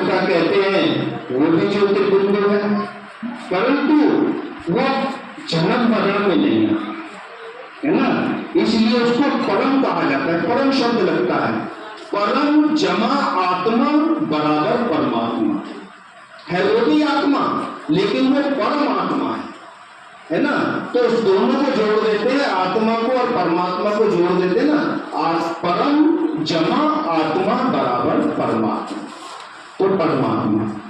देवता कहते हैं वो भी ज्योतिर्बिंदु है, परंतु वो जन्म मरण में नहीं है ना, इसलिए उसको परम कहा जाता है। परम शब्द लगता है, परम जमा आत्मा बराबर परमात्मा है। वो भी आत्मा, लेकिन वो परम आत्मा है ना। तो उस दोनों को जोड़ देते हैं, आत्मा को और परमात्मा को जोड़ देते हैं ना, परम जमा आत्मा बराबर परमात्मा।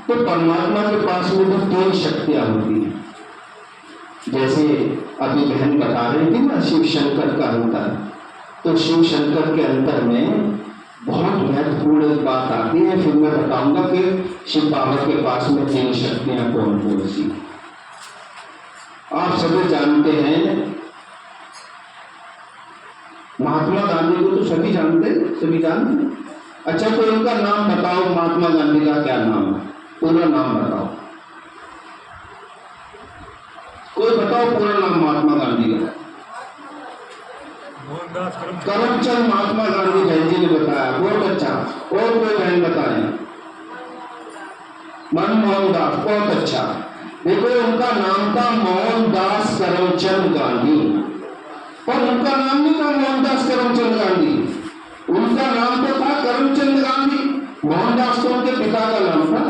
तो परमात्मा के पास में तो तीन शक्तियां होती हैं। जैसे अभी बहन बता रही थी ना शिव शंकर का अंतर, तो शिव शंकर के अंतर में बहुत महत्वपूर्ण एक बात आती है। फिर मैं बताऊंगा कि शिव बाबा के पास में तीन शक्तियां कौन कौन सी। आप सभी जानते हैं महात्मा गांधी को, तो सभी जानते हैं। अच्छा, तो इनका नाम बताओ, महात्मा गांधी का क्या नाम है, पूरा नाम बताओ, कोई बताओ पूरा नाम महात्मा गांधी का। करमचंद महात्मा गांधी बहन जी ने बताया, बहुत अच्छा। और कोई बहन बताए, मनमोहन दास, बहुत अच्छा। देखो उनका नाम था मोहनदास करमचंद गांधी, पर उनका नाम नहीं था मोहनदास करमचंद गांधी, उनका नाम तो था करमचंद गांधी। मोहनदास तो उनके पिता का नाम था,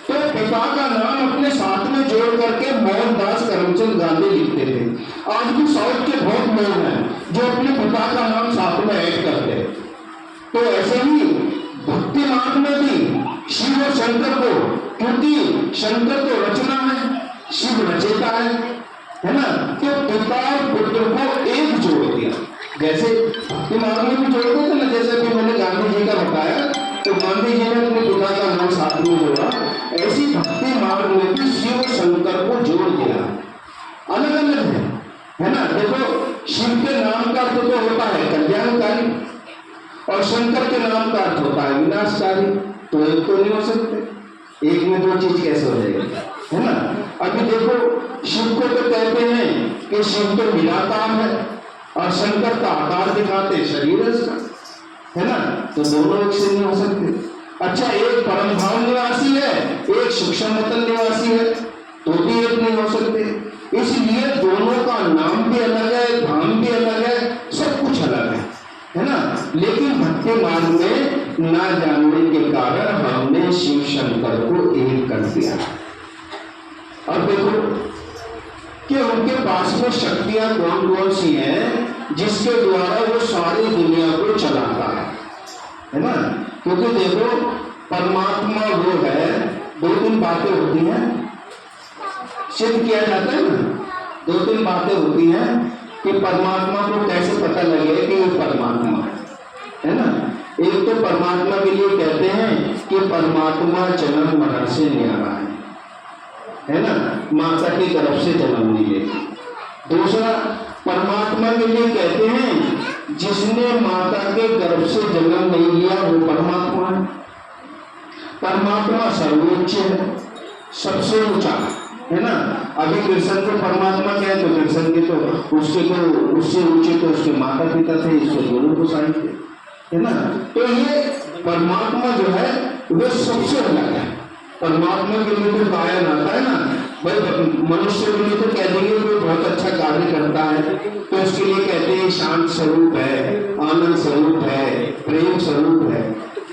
तो पिता का नाम अपने साथ में जोड़ करके मोहनदास करमचंद गांधी लिखते थे। आज भी साउथ के बहुत लोग हैं जो अपने पिता का नाम साथ में ऐड करते हैं। तो ऐसे ही भक्ति मार्ग में भी शिव और शंकर को, क्योंकि शंकर तो रचना है, शिव रचेता है ना, तो पिता और पुत्र को एक जोड़ दिया। जैसे भक्ति मार्ग में भी जोड़ देते ना, जैसे कि मैंने गांधी जी का बताया, तो गांधी जी ने अपने पिता का नाम साथ में जोड़ा, ऐसी भक्ति मार्ग में भी शिव शंकर को जोड़ दिया। अलग अलग है ना। देखो शिव के नाम का अर्थ तो होता है कल्याणकारी, और शंकर के नाम का अर्थ होता है विनाशकारी। तो एक तो नहीं हो सकते, एक में दो चीज कैसे हो जाएगी, है ना। अभी देखो शिव को तो कहते हैं कि शिव तो निराकार है, और शंकर का आकार दिखाते शरीर है इसका, है ना। तो दोनों एक से नहीं हो सकते। अच्छा, एक परम धाम निवासी है, एक सूक्ष्म मतन निवासी है, तो भी एक नहीं हो सकते। इसलिए दोनों का नाम भी अलग है, धाम भी अलग है, सब कुछ अलग है ना। लेकिन भक्ति मार्ग में ना जानने के कारण हमने शिव शंकर को एक कर दिया। अब देखो कि उनके पास में शक्तियां कौन कौन सी हैं जिसके द्वारा वो सारी दुनिया को चलाता है ना। क्योंकि देखो परमात्मा वो है, दो तीन बातें होती हैं, सिद्ध किया जाता है ना, दो तीन बातें होती हैं कि परमात्मा को कैसे पता लगे कि वो परमात्मा है ना। एक तो परमात्मा के लिए कहते हैं कि परमात्मा जन्म मरण से न्यारा है ना, माता की तरफ से जन्म नहीं लेती। दूसरा, परमात्मा के लिए कहते हैं जिसने माता के गर्भ से जन्म नहीं लिया वो परमात्मा है। परमात्मा सर्वोच्च है, सबसे ऊंचा है ना। अभी कृष्ण को परमात्मा क्या है, तो कृष्ण के तो उससे ऊंचे तो उसके माता पिता थे, इसके दोनों को साई थे, है ना। तो ये परमात्मा जो है वो सबसे अलग है। परमात्मा के लिए तो गायन आता है ना भाई, मनुष्य के लिए तो कह देंगे कोई बहुत अच्छा कार्य करता है तो उसके लिए कहते हैं शांत स्वरूप है, आनंद स्वरूप है, प्रेम स्वरूप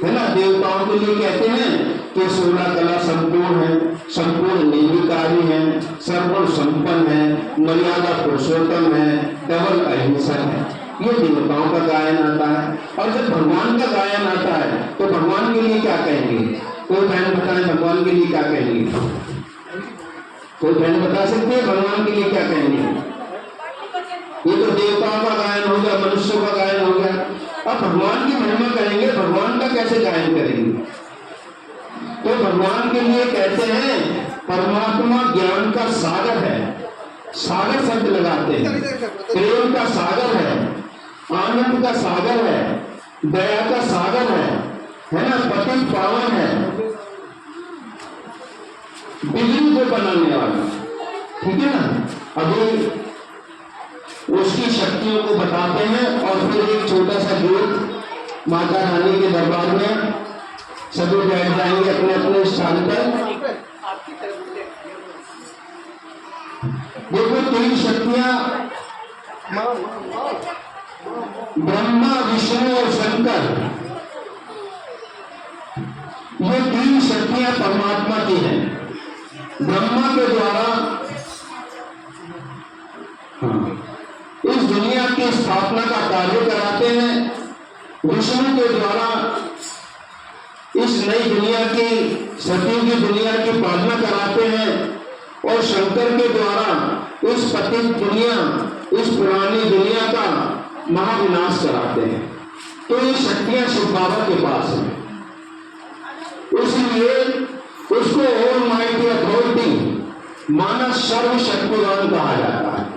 है ना। देवताओं के लिए कहते हैं कि 16 कला संपूर्ण है, संपूर्ण निर्विकारी है, सर्वगुण संपन्न है, मर्यादा पुरुषोत्तम है, डबल अहिंसक है। ये देवताओं का गायन आता है। और जब भगवान का गायन आता है तो भगवान के लिए क्या कहेंगे, कोई बहन बताए भगवान के लिए क्या कहेंगे, कोई बहन बता सकते हैं भगवान के लिए क्या कहेंगे। ये तो देवताओं का गायन हो गया, मनुष्यों का गायन हो गया। अब भगवान की महिमा करेंगे, भगवान का कैसे गायन करेंगे। तो भगवान के लिए कहते हैं परमात्मा ज्ञान का सागर है, सागर शब्द लगाते हैं, प्रेम का सागर है, आनंद का सागर है, दया का सागर है ना, पतित पावन है, बिजली को बनाने वाला, ठीक है ना। अभी उसकी शक्तियों को बताते हैं और फिर एक छोटा सा गीत माता रानी के दरबार में सभी बैठ जाएंगे अपने अपने स्थान पर। देखो तीन शक्तियां, ब्रह्मा विष्णु और शंकर, ये तीन शक्तियां परमात्मा की हैं। ब्रह्मा के द्वारा इस दुनिया की स्थापना का कार्य कराते हैं, विष्णु के द्वारा इस नई दुनिया की, सती की दुनिया की पालना कराते हैं, और शंकर के द्वारा इस पतित दुनिया, इस पुरानी दुनिया का महाविनाश कराते हैं। तो ये शक्तियां शिव बाबा के पास हैं, इसलिए उसको ऑलमाइटी अथॉरिटी माना सर्वशक्तिवान कहा जाता है।